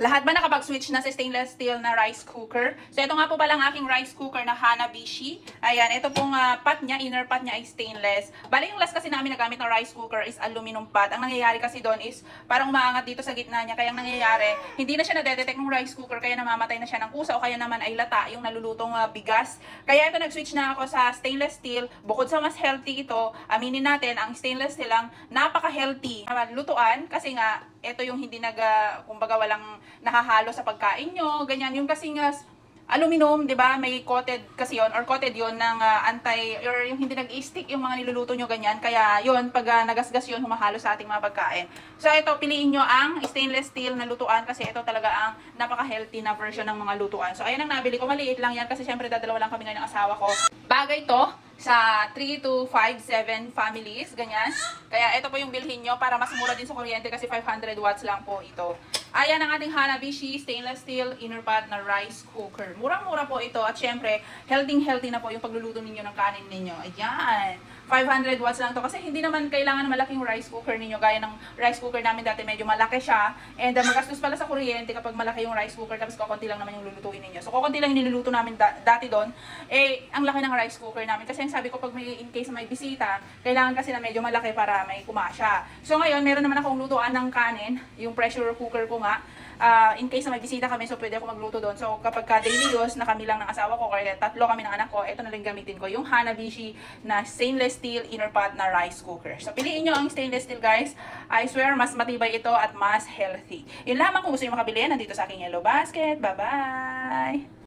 Lahat ba nakapag-switch na sa stainless steel na rice cooker? So, ito nga po pala ang aking rice cooker na Hanabishi. Ayan, ito pong pot niya, inner pot niya ay stainless. Bali, yung last kasi namin nagamit ng rice cooker is aluminum pot. Ang nangyayari kasi doon is parang umaangat dito sa gitna niya. Kaya ang nangyayari, hindi na siya nadedetect ng rice cooker, kaya namamatay na siya ng kusa o kaya naman ay lata yung nalulutong bigas. Kaya ito, nag-switch na ako sa stainless steel. Bukod sa mas healthy ito, aminin natin, ang stainless steel ang napaka-healthy lutuan kasi nga, ito yung hindi kumbaga walang nahahalo sa pagkain nyo, ganyan. Yung kasi nga, aluminum, di ba, may coated kasi yon or coated yon ng or yung hindi nag-stick yung mga niluluto nyo, ganyan. Kaya yon pag nagasgas yon humahalo sa ating mga pagkain. So, ito, piliin nyo ang stainless steel na lutuan kasi ito talaga ang napaka-healthy na version ng mga lutuan. So, ayan ang nabili ko. Maliit lang yan kasi syempre dadalawa lang kami ngayon ng asawa ko. Bagay to sa 3 to 5, 7 families, ganyan. Kaya ito po yung bilhin nyo para mas mura din sa kuryente kasi 500 watts lang po ito. Ayan ang ating Hanabishi stainless steel inner pot na rice cooker. Murang-mura po ito at syempre, healthy na po yung pagluluto ninyo ng kanin ninyo. Ayan. 500 watts lang to kasi hindi naman kailangan malaking rice cooker ninyo gaya ng rice cooker namin dati, medyo malaki siya and magastos pala sa kuryente kapag malaki yung rice cooker tapos kukunti lang naman yung lulutuin ninyo. So kukunti lang yung niluluto namin dati doon, ang laki ng rice cooker namin kasi sabi ko pag may in case may bisita, kailangan kasi na medyo malaki para may kumasya. So ngayon meron naman akong lutuan ng kanin, yung pressure cooker ko nga. In case na may bisita kami, so pwede ako magluto doon. So kapag daily use na kami lang ng asawa ko, kaya tatlo kami ng anak ko, ito na lang gamitin ko, yung Hanabishi na stainless steel inner pot na rice cooker. So piliin nyo ang stainless steel, guys. I swear, mas matibay ito at mas healthy. Yun lamang, kung gusto nyo makabili, nandito sa aking yellow basket. Bye-bye!